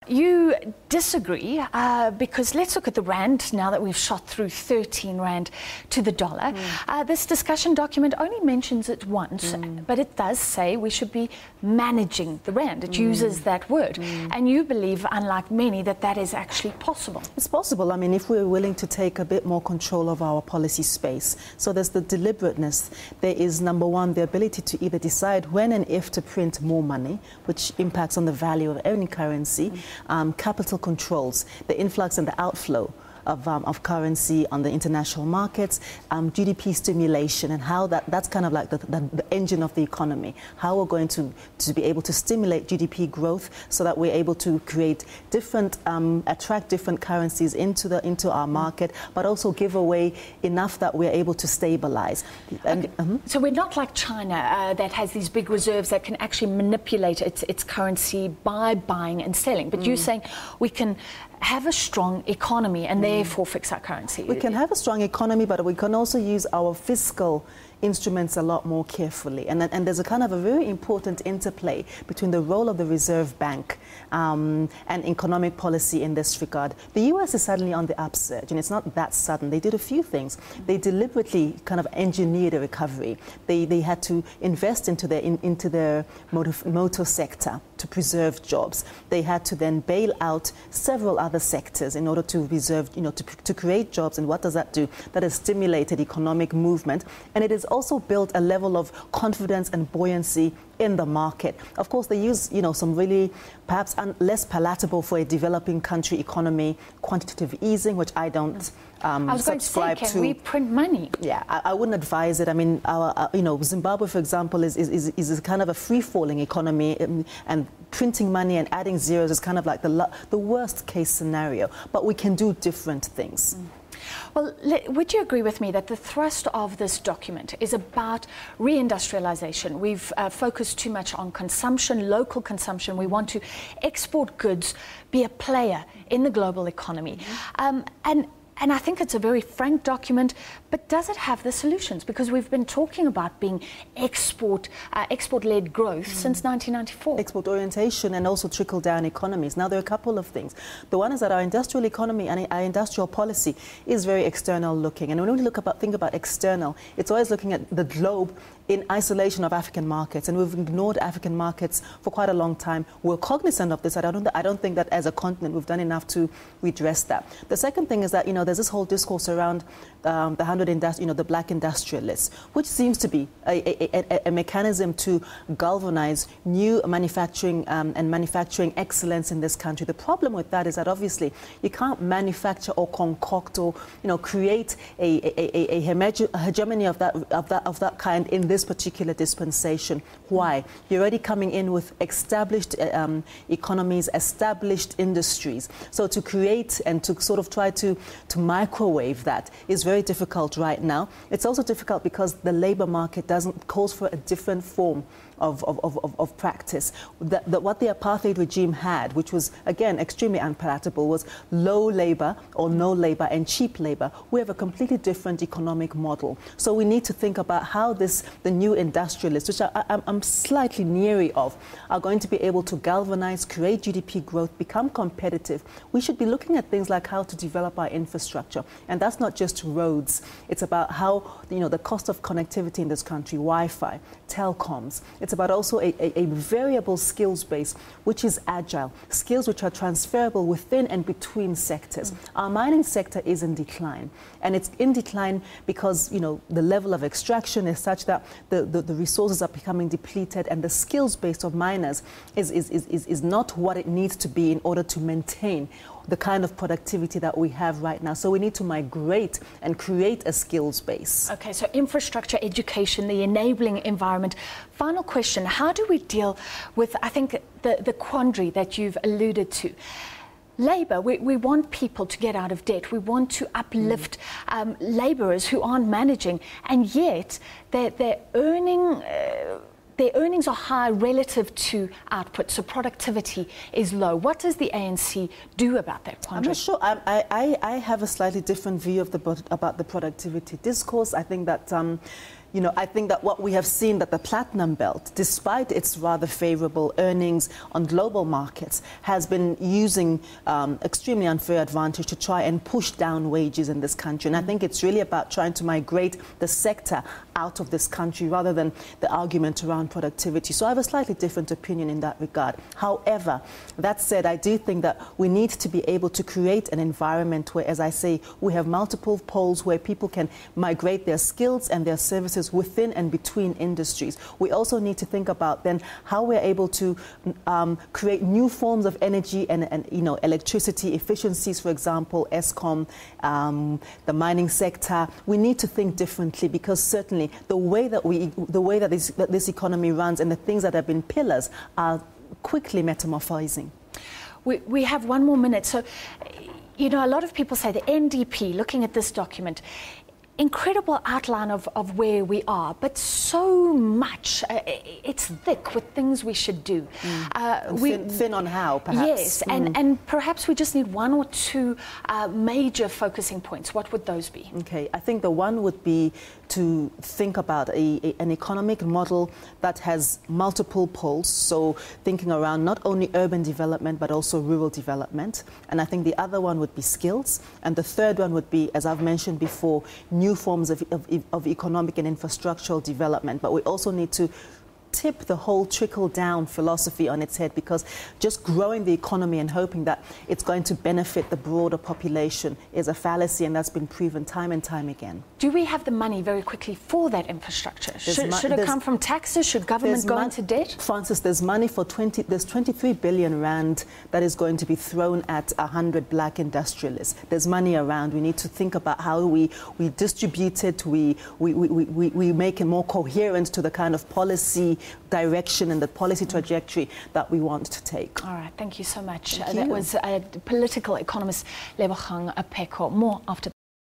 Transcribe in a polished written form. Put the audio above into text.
You disagree because let's look at the rand now that we've shot through 13 rand to the dollar. This discussion document only mentions it once, but it does say we should be managing the rand. It uses that word. And you believe, unlike many, that that is actually possible. It's possible. I mean, if we're willing to take a bit more control of our policy space. So there's the deliberateness. There is, number one, the ability to either decide when and if to print more money, which impacts on the value of any currency. Capital controls, the influx and the outflow of currency on the international markets, GDP stimulation, and how that's kind of like the engine of the economy. How we're going to be able to stimulate GDP growth so that we're able to create different, attract different currencies into our market, but also give away enough that we're able to stabilize. And, So we're not like China that has these big reserves that can actually manipulate its currency by buying and selling. But you're saying we can have a strong economy and therefore fix our currency. We can have a strong economy, but we can also use our fiscal instruments a lot more carefully. And there's a kind of a very important interplay between the role of the Reserve Bank and economic policy in this regard. The US is suddenly on the upsurge, and it's not that sudden. They did a few things. They deliberately kind of engineered a recovery. They had to invest into their motor sector to preserve jobs. They had to then bail out several other sectors in order to preserve, to create jobs. And what does that do? That has stimulated economic movement, and it has also built a level of confidence and buoyancy in the market. Of course, they use, some really perhaps less palatable for a developing country economy, quantitative easing, which I don't subscribe to. Can we print money? Yeah, I wouldn't advise it. I mean, Zimbabwe, for example, is kind of a free-falling economy, and printing money and adding zeros is kind of like the worst-case scenario. But we can do different things. Well, would you agree with me that the thrust of this document is about reindustrialisation? We've focused too much on consumption, local consumption. We want to export goods, be a player in the global economy. And I think it's a very frank document, but does it have the solutions? Because we've been talking about being export-led growth since 1994. Export orientation and also trickle-down economies. Now, there are a couple of things. The one is that our industrial economy and our industrial policy is very external-looking. And when we think about external, it's always looking at the globe in isolation of African markets, and we've ignored African markets for quite a long time. We're cognizant of this. I don't think that as a continent we've done enough to redress that. The second thing is that there's this whole discourse around the black industrialists, which seems to be a mechanism to galvanize new manufacturing and manufacturing excellence in this country. The problem with that is that obviously you can't manufacture or concoct or create a hegemony of that kind in this particular dispensation. Why? You're already coming in with established economies, established industries. So to create and to sort of try to microwave that is very difficult right now. It's also difficult because the labor market calls for a different form of practice. What the apartheid regime had, which was, again, extremely unpalatable, was low labor or no labor and cheap labor. We have a completely different economic model. So we need to think about how the new industrialists, which I'm slightly leery of, are going to be able to galvanize, create GDP growth, become competitive. We should be looking at things like how to develop our infrastructure. And that's not just roads. It's about how, the cost of connectivity in this country, Wi-Fi, telecoms. It's about also a variable skills base, which is agile, skills which are transferable within and between sectors. Our mining sector is in decline, and it's in decline because, the level of extraction is such that the resources are becoming depleted, and the skills base of miners is not what it needs to be in order to maintain the kind of productivity that we have right now. So we need to migrate and create a skills base. Okay, so infrastructure, education, the enabling environment. Final question, how do we deal with, I think, the quandary that you've alluded to? Labour, we want people to get out of debt. We want to uplift labourers who aren't managing, and yet they're earning... Their earnings are high relative to output, so productivity is low. What does the ANC do about that quandary? I'm not sure. I have a slightly different view about the productivity discourse. I think that you know, I think that what we have seen that the Platinum Belt, despite its rather favorable earnings on global markets, has been using extremely unfair advantage to try and push down wages in this country. And I think it's really about trying to migrate the sector out of this country rather than the argument around productivity. So I have a slightly different opinion in that regard. However, that said, I do think that we need to be able to create an environment where, as I say, we have multiple poles where people can migrate their skills and their services within and between industries. We also need to think about then how we're able to create new forms of energy and you know, electricity efficiencies, for example, ESCOM, the mining sector. We need to think differently, because certainly the way that this economy runs and the things that have been pillars are quickly metamorphosing. We have 1 more minute. So, you know, a lot of people say the NDP, looking at this document, incredible outline of where we are, but so much, it's thick with things we should do. Thin on how, perhaps? Yes, and perhaps we just need 1 or 2 major focusing points. What would those be? Okay, I think the one would be to think about an economic model that has multiple poles, so thinking around not only urban development but also rural development. And I think the other one would be skills, and the third one would be, as I've mentioned before, new forms of economic and infrastructural development. But we also need to tip the whole trickle-down philosophy on its head, because just growing the economy and hoping that it's going to benefit the broader population is a fallacy, and that's been proven time and time again. Do we have the money very quickly for that infrastructure? Should it come from taxes? Should government go into debt? Francis, there's money for there's 23 billion rand that is going to be thrown at 100 black industrialists. There's money around. We need to think about how we distribute it, we make it more coherent to the kind of policy direction and the policy trajectory that we want to take. All right, thank you so much. That was political economist Lebohang Pheko. More after